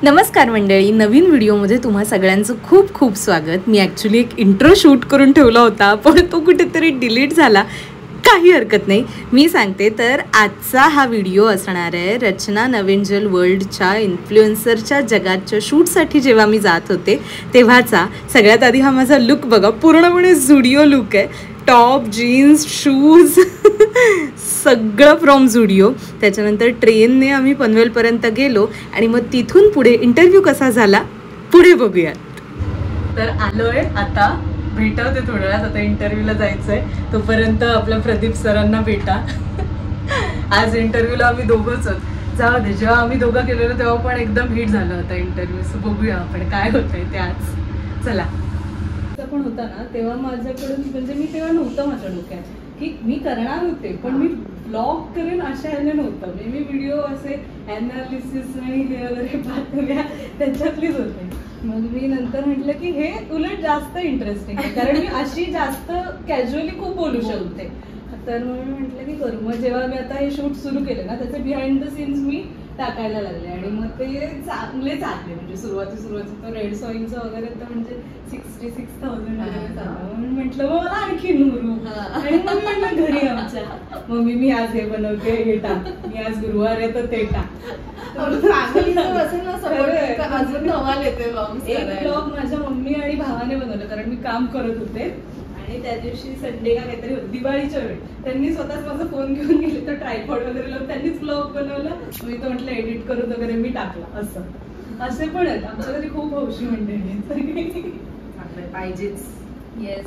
नमस्कार मंडळी, नवीन व्हिडिओमध्ये तुम्हा सगळ्यांचं खूप खूप स्वागत। मी ॲक्च्युली एक इंट्रो शूट करून ठेवला होता, पण तो कुठेतरी डिलीट झाला। काही हरकत नाही, मी सांगते। तर आजचा हा व्हिडिओ असणार आहे रचना नवेंजल वर्ल्डच्या इन्फ्लुएन्सरच्या जगाच्या शूटसाठी जेव्हा मी जात होते तेव्हाचा। सगळ्यात आधी हा माझा लुक बघा, पूर्णपणे झुडिओ लुक आहे। टॉप, जीन्स, शूज सगळं फ्रॉम झुडिओ। त्याच्यानंतर ट्रेनने आम्ही पनवेलपर्यंत गेलो आणि मग तिथून पुढे इंटरव्ह्यू कसा झाला पुढे बघूयात। तर आलोय आता, भेटवते थोड्या वेळात। आता इंटरव्ह्यूला जायचंय, तोपर्यंत आपल्या प्रदीप सरांना भेटा। आज इंटरव्ह्यूला आम्ही दोघंच आहोत। जाऊ दे, जेव्हा आम्ही दोघं गेलेलो तेव्हा पण एकदम हिट झाला होता इंटरव्ह्यू। सो बघूया आपण काय होतंय ते आज। चला। पण होता ना तेव्हा माझ्याकडून, म्हणजे मी तेव्हा नव्हतं माझ्या डोक्यात की मी करणार होते, पण मी ब्लॉग करेन अशा ह्याने नव्हतं। मी व्हिडिओ असे ॲनालिसिस आणि हे वगैरे बातम्या त्याच्यातलीच होते। मग मी नंतर म्हटलं की हे उलट जास्त इंटरेस्टिंग आहे, कारण मी अशी जास्त कॅज्युअली खूप बोलू शकते। तर म्हणून म्हटलं की करू। मग जेव्हा मी आता हे शूट सुरू केलं ना, त्याचे बिहाइंड द सीन्स मी टाकायला लागले आणि मग ते चांगले चालले। म्हणजे सुरुवाती तो रेड सॉईलचं वगैरे तर म्हणजे 66,000 म्हणून म्हटलं मग मला आणखी नूरू। आणि मग म्हटलं घरी आमच्या मम्मी मी आज हे बनवते, हे टाक, मी आज गुरुवार आहे तर ते टाक। एक ब्लॉग माझ्या मम्मी आणि भावाने बनवलं, कारण मी काम करत होते आणि त्या दिवशी संडे का काहीतरी होतं, दिवाळीच्या वेळी त्यांनी स्वतःच माझा फोन घेऊन गेले, तर ट्रायपॉड वगैरे लावून त्यांनीच ब्लॉग बनवला। मी तो म्हटलं एडिट करून वगैरे मी टाकला। असे पण आहेत आमच्या घरी, खूप हौशी मंडळी पाहिजेच। येस।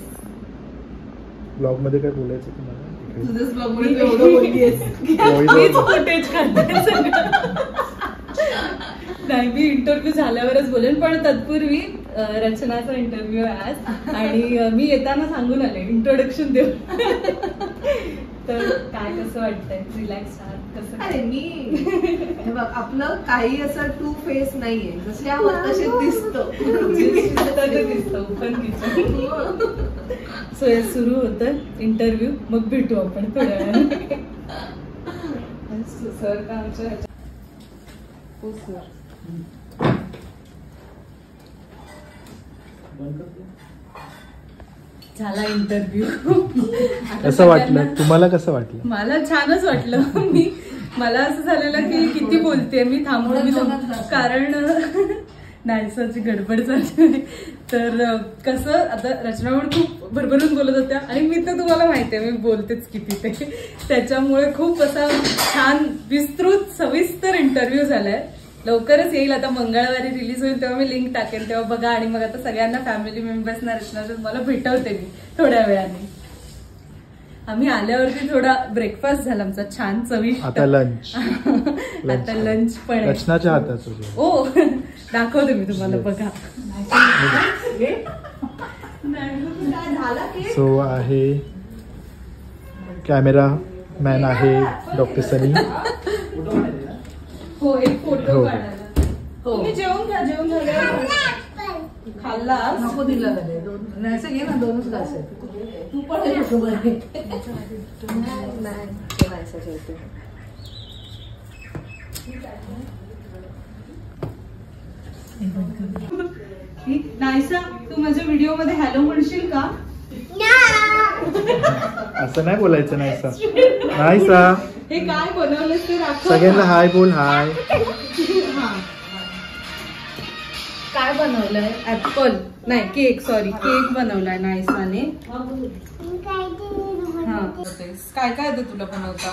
ब्लॉग मध्ये काय बोलायचं तुम्हाला? तुझंच ब्लॉग मध्ये एवढं बोलतेस, मीच फुटेज काढते। नाही, मी इंटरव्ह्यू झाल्यावरच बोलेन, पण तत्पूर्वी रचनाचा इंटरव्ह्यू आहे आज आणि मी येताना सांगून आले इंट्रोडक्शन देऊ। तर काय कसं वाटतंय? रिलॅक्स आहात कसं? अरे मी बघ, आपलं काही असं टू फेस नाहीये, जसे आहोत तसे दिसतो ओपन किचन। सो हे सुरू होतं इंटरव्ह्यू, मग भेटू आपण थोड्या वेळाने। सर का आमच्या हो सर। झाला इंटरव्ह्यू। कसं वाटलं तुम्हाला? कसं वाटलं? मला छानच वाटलं। मला असं झालेलं की किती बोलते मी, थांबून कारण नायसाची गडबड चालली। तर कसं आता रचना पण खूप भरभरून बोलत होत्या आणि मी तर तुम्हाला माहिती आहे मी बोलतेच किती ते, त्याच्यामुळे खूप असा छान विस्तृत सविस्तर इंटरव्ह्यू झालाय। लवकरच येईल, आता मंगळवारी रिलीज होईल तेव्हा मी लिंक टाकेन, तेव्हा बघा। आणि मग आता सगळ्यांना फॅमिली मेंबर्सना रचनाचं मला भेटवते मी थोड्या वेळाने। आम्ही आल्यावरती थोडा ब्रेकफास्ट झाला आमचा छान चविष्ट। आता लंच आता लंच पण आहे रचनाच्या हाताचं। ओ दाखवते मी तुम्हाला, बघा। सो आहे कॅमेरा मॅन आहे डॉक्टर सनी। हो, एक फोटो काढायला। तुम्ही जेवून घ्या, जेवून झाल्यावर खाल्ला नको दिला दोन घे ना, दोनच घास आहे। तू पण नायसा, तू माझ्या व्हिडिओ मध्ये हॅलो म्हणशील का? असं नाही बोलायचं नायसा। नायसा, हे काय बनवलंस ते दाखव। सगळ्यांना हाय बोल। हाय। काय बनवलंय? ऍपल नाही, केक, सॉरी केक बनवलाय नायसाने। हा, काय काय येतं तुला बनवता?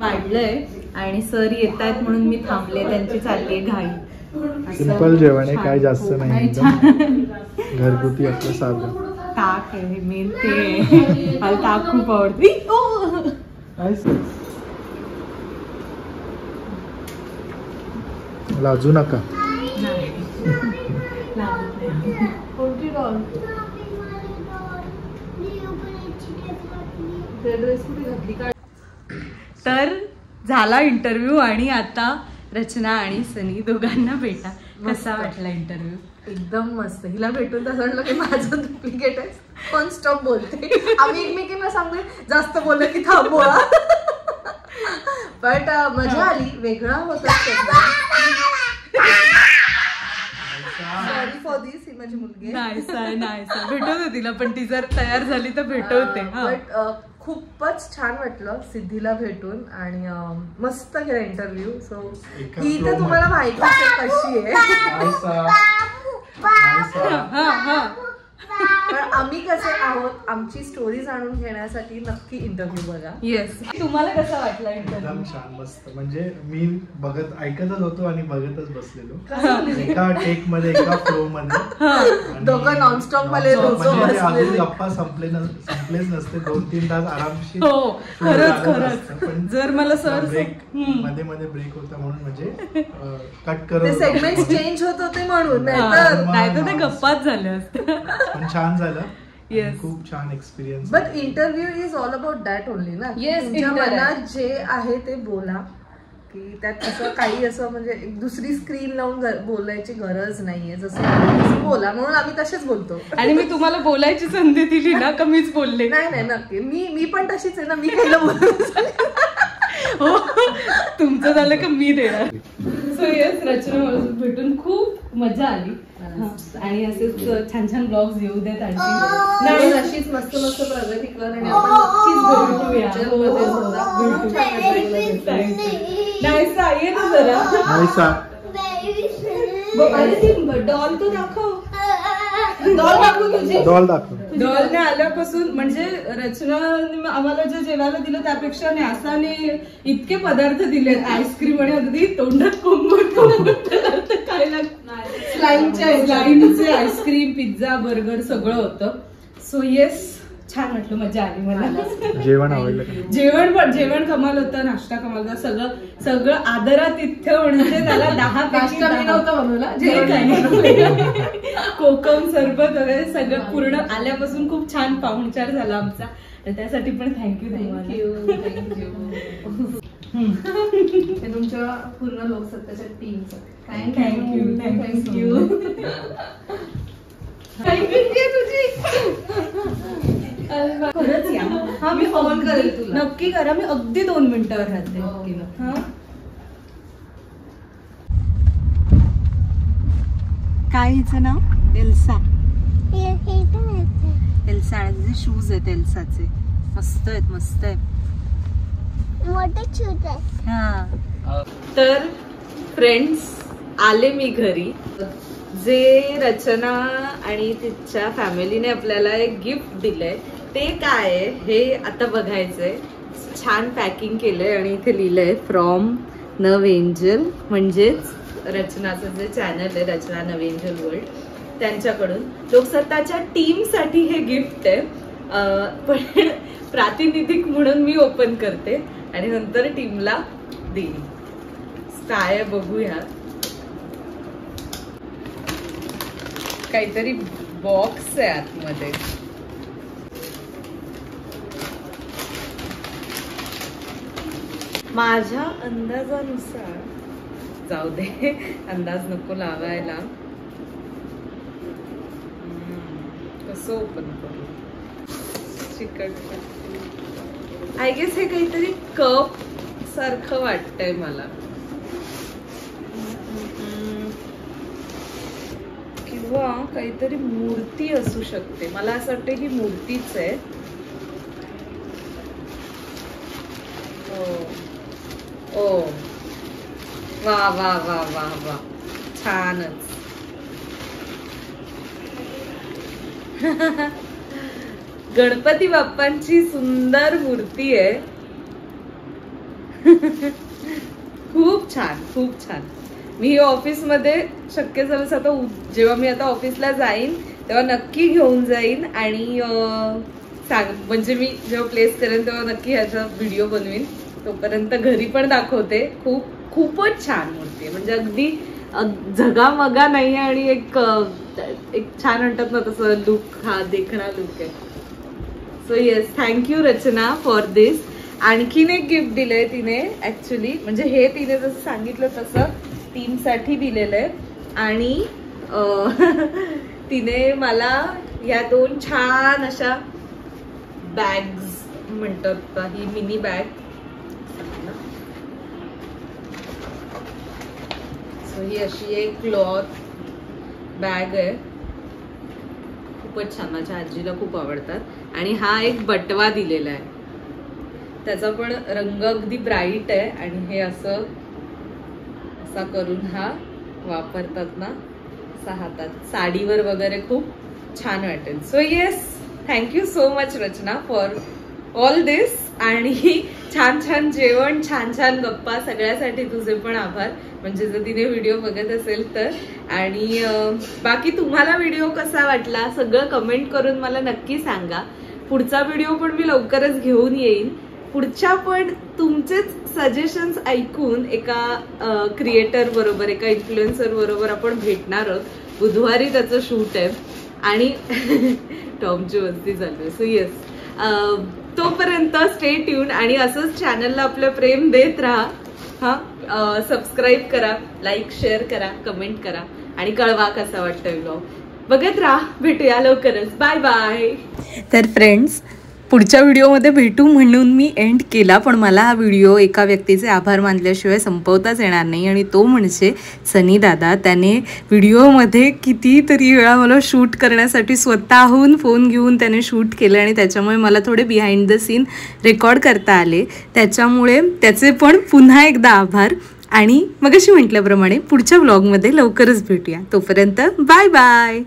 वाढलंय आणि सर येत आहेत म्हणून मी थांबले, त्यांची चालली घाई। सिंपल जेवण आहे, काय जास्त नाही, घरगुती आपलं साधं। ताक आहे मेन, ते मला ताक खूप आवडते। लाजू नका। तर झाला इंटरव्ह्यू आणि आता रचना आणि सनी दोघांना भेटा। कसा वाटला इंटरव्ह्यू? एकदम मस्त. हिला भेटून तसं वाटलं की माझं डुप्लिकेट आहे. पण स्टॉप बोलते. आम्ही एकमेकींना सांगते जास्त बोललं की थांबवा. बट मजा आली. वेगळा होता. सॉरी फॉर दिस. ही माझी मुलगी नाही भेटवते तिला, पण ती जर तयार झाली तर भेटवते. बट खूपच छान वाटलं सिद्धीला भेटून आणि मस्त केला इंटरव्ह्यू. सो ही तर तुम्हाला माहिती आहे कशी आहे. पण आम्ही कसे आहोत आमची स्टोरी जाणून घेण्यासाठी नक्की इंटरव्ह्यू बघा. येस. तुम्हाला कसा वाटला इंटरव्ह्यू? एकदम छान मस्त. म्हणजे मी ऐकतच होतो आणि बघतच बसलेलो एका टेक मध्ये एका फ्लो मध्ये. दोघं नॉनस्टॉप मध्ये अजून गप्पा संपलेच नसते. 2-3 तास आरामशीर. हो खरंच. पण जर मला सर मध्ये ब्रेक होता म्हणून म्हणजे कट करत सेगमेंट चेंज होत होते म्हणून, नाहीतर ते गप्पाच झाले असते. पण छान झालं. खूप छान experience. But interview is all about that only ना. तुमच्या मनात जे आहे ते बोला. की त्यात असं काही असं म्हणजे दुसरी स्क्रीन लावून बोलायची गरज नाहीये. जसं बोला म्हणून आम्ही तसेच बोलतो. आणि मी तुम्हाला बोलायची संधी दिली ना कमीच बोलले. नाही नक्की. मी पण तशीच आहे ना. मी काही बोलतो. हो तुमचं झालं का मी देणार. सो येस रचना भेटून खूप मजा आली. आणि असेच छान छान ब्लॉग्स येऊ देत. नाही अशीच मस्त प्रगती कर आणि आपण नक्कीच नाहीसा ये ना जरा. अरे ती डॉल तो दाखव. डॉल दाखव. डॉलने आल्यापासून म्हणजे रचना आम्हाला जे जेवायला दिलं त्यापेक्षा न्यासाने इतके पदार्थ दिले. आईस्क्रीम आणि अगदी तोंडात कोंबट पदार्थ खायला. स्लाईमचे आईस्क्रीम, पिझ्झा, बर्गर सगळं होतं. सो येस छान वाटलं. मजा आली मला. जेवण आवडलं. जेवण कमाल होतं. नाश्ता कमाल होता. सगळं आदरातिथ्य म्हणजे त्याला 10 नव्हतं बनवला. कोकम सरबत वगैरे सगळं पूर्ण आल्यापासून खूप छान पाहुणचार झाला आमचा. त्यासाठी पण थँक्यू. तुमच्या पूर्ण लोकसत्ताच्या टीमचं थँक्यू. खरंच या. हा मी फोन करेल तुला. नक्की करा. मी अगदी 2 मिनिटावर राहते. काय हिचं नाव? एल्सा. एल्सा. आणि शूज आहेत एल्साचे. मस्त आहेत. हा. तर फ्रेंड्स आले मी घरी. जे रचना आणि तिच्या फॅमिलीने आपल्याला एक गिफ्ट दिलंय ते काय आहे हे आता बघायचंय. छान पॅकिंग केलंय आणि इथे लिहिलंय फ्रॉम नव एंजल, म्हणजेच रचनाचं जे चॅनल आहे रचना नव एंजल वर्ल्ड त्यांच्याकडून लोकसत्ताच्या टीम साठी हे गिफ्ट आहे. पण प्रातिनिधिक म्हणून मी ओपन करते आणि नंतर टीमला देईन. काय बघूया. काहीतरी बॉक्स आहे आतमध्ये. माझ्या अंदाजानुसार जाऊ दे अंदाज नको लावायला. कसं ओपन करू. चिकट आय गेस हे काहीतरी कप सारखं वाटतंय मला. किंवा काहीतरी मूर्ती असू शकते. मला असं वाटतं ही मूर्तीच आहे. ओ वा वा वा वा वा छानच. गणपती बाप्पांची सुंदर मूर्ती आहे. खूप छान खूप छान. मी ऑफिसमध्ये शक्य झालं आता जेव्हा मी आता ऑफिसला जाईन तेव्हा नक्की घेऊन जाईन आणि म्हणजे मी जेव्हा प्लेस करेन तेव्हा नक्की ह्याचा व्हिडिओ बनवीन. तोपर्यंत घरी पण दाखवते. खूपच छान मूर्ती आहे. म्हणजे अगदी झगामगा नाही आणि एक छान म्हणतात ना तसं लुक. हा देखणा लुक आहे. So yes thank you Rachna for this. आणखीन एक गिफ्ट दिलंय तिने ऍक्च्युली. म्हणजे हे तिने जसं सांगितलं तसं टीम साठी दिलेलं आहे. आणि तिने मला या 2 छान अशा बॅग्स म्हणतात, ही मिनी बॅग. सो ही अशी एक क्लॉथ बॅग आहे, खूपच छान, माझ्या आजीला खूप आवडतात. आणि हा एक बटवा दिलेला आहे, त्याचा पण रंग अगदी ब्राईट आहे. आणि हे असं असा करून हा वापरतात ना असा हातात, साडीवर वगैरे खूप छान वाटेल. So yes, thank you so much Rachna for all this. आणि छान छान जेवण, छान छान गप्पा, सगळ्यासाठी तुझे पण आभार, म्हणजे जर तिने व्हिडिओ बघत असेल तर. आणि बाकी तुम्हाला व्हिडिओ कसा वाटला सगळं कमेंट करून मला नक्की सांगा. पुढचा व्हिडिओ पण मी लवकरच घेऊन येईन. पुढच्या पण तुमचेच सजेशन्स ऐकून एका क्रिएटर बरोबर, एका इन्फ्लुएन्सर बरोबर आपण भेटणार आहोत. बुधवारी त्याचं शूट आहे आणि टॉमची वस्ती चालू आहे. सो येस, तोपर्यंत स्टे ट्यून आणि असंच चॅनलला आपलं प्रेम देत राहा. हा, सबस्क्राईब करा, लाईक शेअर करा, कमेंट करा आणि कळवा कसा वाटतोय व्लॉग. बघत राहा, भेटूया लवकरच. Bye bye. तर फ्रेंड्स, पुढच्या व्हिडिओमध्ये भेटू म्हणून मी एंड केला, पण मला हा व्हिडिओ एका व्यक्तीचे आभार मानल्याशिवाय संपवताच येणार नाही. आणि तो म्हणजे सनी दादा. त्याने व्हिडिओमध्ये कितीतरी वेळा मला शूट करण्यासाठी स्वतःहून फोन घेऊन त्याने शूट केलं आणि त्याच्यामुळे मला थोडे बिहाइंड द सीन रेकॉर्ड करता आले. त्याच्यामुळे त्याचे पण पुन्हा एकदा आभार. आणि मगाशी म्हटल्याप्रमाणे पुढच्या व्लॉगमध्ये लवकरच भेटूया. तोपर्यंत बाय बाय.